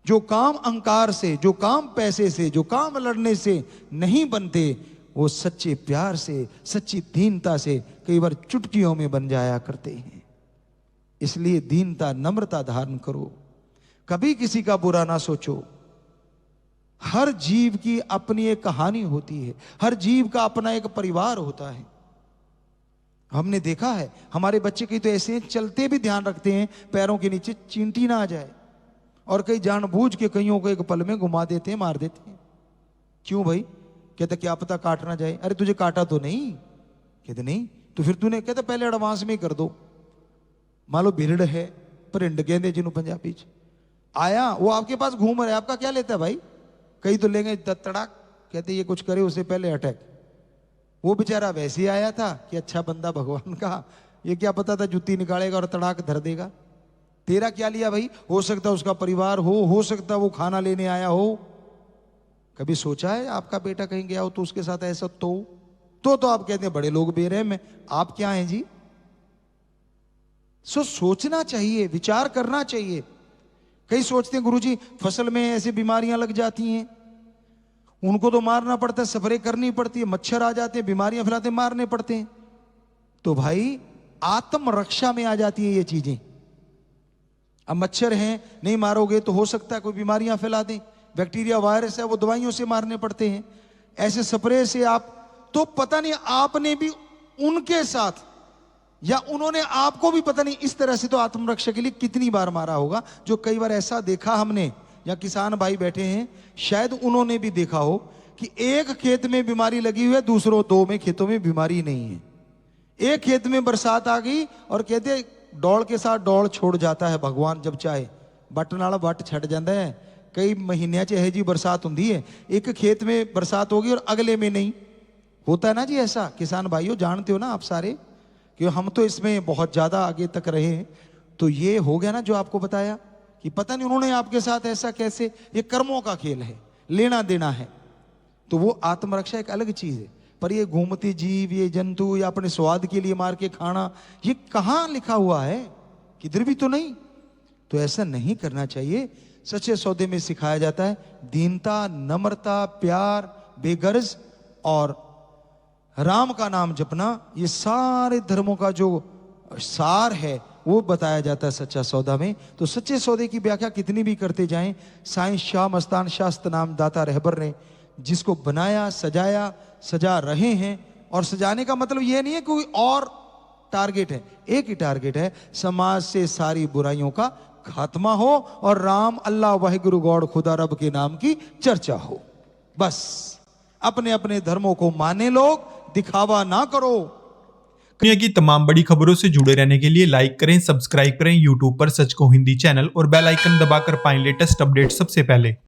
जो काम अहंकार से, जो काम पैसे से, जो काम लड़ने से नहीं बनते, वो सच्चे प्यार से, सच्ची दीनता से कई बार चुटकियों में बन जाया करते हैं। इसलिए दीनता, नम्रता धारण करो, कभी किसी का बुरा ना सोचो। हर जीव की अपनी एक कहानी होती है, हर जीव का अपना एक परिवार होता है। हमने देखा है हमारे बच्चे कई तो ऐसे हैं, चलते भी ध्यान रखते हैं पैरों के नीचे चींटी ना आ जाए, और कई जानबूझ के कईयों को एक पल में घुमा देते हैं, मार देते हैं। क्यों भाई? कहते क्या पता काट ना जाए। अरे तुझे काटा तो नहीं? कहते नहीं। तो फिर तूने, कहते पहले एडवांस में ही कर दो। मान लो भिरड़ है, परिंड कहते जिन्हों पंजाबी च आया, वो आपके पास घूम रहा है, आपका क्या लेता है भाई? कई तो लेंगे तड़ाक, कहते ये कुछ करे उससे पहले अटैक। वो बेचारा वैसे ही आया था कि अच्छा बंदा भगवान का, ये क्या पता था जुत्ती निकालेगा और तड़ाक धर देगा। तेरा क्या लिया भाई? हो सकता उसका परिवार हो सकता वो खाना लेने आया हो। कभी सोचा है आपका बेटा कहीं गया हो तो उसके साथ ऐसा तो आप कहते हैं बड़े लोग बेरहम हैं, आप क्या हैं जी? सोचना चाहिए, विचार करना चाहिए। कई सोचते हैं गुरुजी फसल में ऐसी बीमारियां लग जाती हैं, उनको तो मारना पड़ता है, स्प्रे करनी पड़ती है, मच्छर आ जाते हैं, बीमारियां फैलाते हैं, मारने पड़ते हैं। तो भाई आत्मरक्षा में आ जाती है ये चीजें। अब मच्छर हैं, नहीं मारोगे तो हो सकता है कोई बीमारियां फैला दें, बैक्टीरिया वायरस है वो दवाइयों से मारने पड़ते हैं, ऐसे स्प्रे से आप, तो पता नहीं आपने भी उनके साथ या उन्होंने आपको भी पता नहीं इस तरह से तो आत्मरक्षा के लिए कितनी बार मारा होगा। जो कई बार ऐसा देखा हमने, या किसान भाई बैठे हैं शायद उन्होंने भी देखा हो कि एक खेत में बीमारी लगी हुई है, दूसरों 2 में खेतों में बीमारी नहीं है। एक खेत में बरसात आ गई और कहते डौल के साथ डौल छोड़ जाता है भगवान जब चाहे, बट नाला बट छट जाता है। कई महीने च जी बरसात होती है, एक खेत में बरसात होगी और अगले में नहीं। होता है ना जी ऐसा, किसान भाइयों जानते हो ना आप सारे, कि हम तो इसमें बहुत ज्यादा आगे तक रहे हैं। तो ये हो गया ना जो आपको बताया कि पता नहीं उन्होंने आपके साथ ऐसा कैसे, ये कर्मों का खेल है, लेना देना है। तो वो आत्मरक्षा एक अलग चीज है। पर ये घूमते जीव, ये जंतु, या अपने स्वाद के लिए मार के खाना, ये कहां लिखा हुआ है? किधर भी तो नहीं। तो ऐसा नहीं करना चाहिए। सच्चे सौदे में सिखाया जाता है दीनता, नम्रता, प्यार, बेगर्ज और राम का नाम जपना। ये सारे धर्मों का जो सार है वो बताया जाता है सच्चा सौदा में। तो सच्चे सौदे की व्याख्या कितनी भी करते जाएं, साईं शाह मस्तान शास्त्र नाम दाता रहबर ने जिसको बनाया, सजाया, सजा रहे हैं। और सजाने का मतलब ये नहीं है कोई और टारगेट है, एक ही टारगेट है, समाज से सारी बुराइयों का खात्मा हो और राम, अल्लाह, वाहिगुरु, गॉड, खुदा, रब के नाम की चर्चा हो। बस अपने अपने धर्मों को माने लोग, दिखावा ना करो। दुनिया की तमाम बड़ी खबरों से जुड़े रहने के लिए लाइक करें, सब्सक्राइब करें यूट्यूब पर सच को हिंदी चैनल, और बेल आइकन दबाकर पाएं लेटेस्ट अपडेट सबसे पहले।